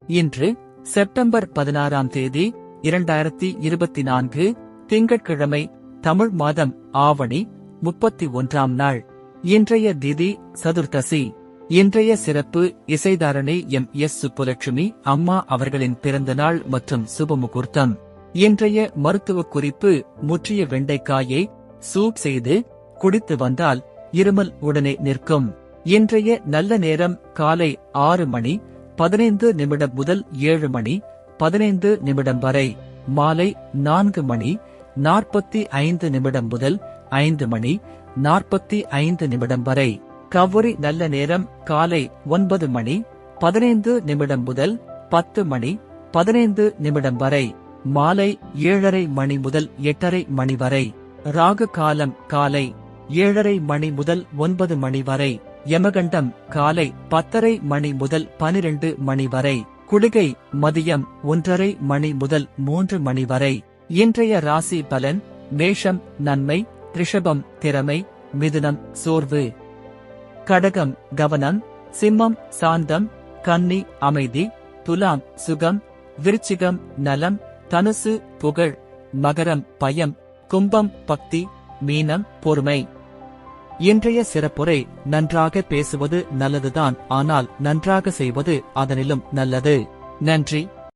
இன்று செப்டம்பர் 16ஆம் தேதி 2024 திங்கட்கிழமை. தமிழ் மாதம் ஆவணி 31ஆம் நாள். இன்றைய திதி சதுர்த்தசி. இன்றைய சிறப்பு இசைதாரணை எம்.எஸ். சுப்புலட்சுமி அம்மா அவர்களின் பிறந்த நாள் மற்றும் சுபமுகூர்த்தம். இன்றைய மருத்துவ குறிப்பு: முற்றிய வெண்டைக்காயை சூப் செய்து குடித்து வந்தால் இருமல் உடனே நிற்கும். இன்றைய நல்ல நேரம் காலை 6 மணி 15 நிமிடம் முதல் 7 மணி 15 நிமிடம் வரை. மாலை 4 மணி 45 நிமிடம் முதல் 5 மணி 45 நிமிடம் வரை. கவுரி நல்ல நேரம் காலை 9 மணி 15 நிமிடம் முதல் 10 மணி 15 நிமிடம் வரை. மாலை 7:30 மணி முதல் 8:30 மணி வரை. ராகு காலம் காலை 7:30 மணி முதல் 9 மணி வரை. யமகண்டம் காலை 10:30 மணி முதல் 12 மணி வரை. குளிகை மதியம் 1:30 மணி முதல் 3 மணி வரை. இன்றைய ராசி பலன்: மேஷம் நன்மை, ரிஷபம் திறமை, மிதுனம் சோர்வு, கடகம் கவனம், சிம்மம் சாந்தம், கன்னி அமைதி, துலாம் சுகம், விருச்சிகம் நலம், தனுசு புகழ், மகரம் பயம், கும்பம் பக்தி, மீனம் பொறுமை. இன்றைய சிறப்புரை: நன்றாக பேசுவது நல்லதுதான், ஆனால் நன்றாக செய்வது அதனிலும் நல்லது. நன்றி.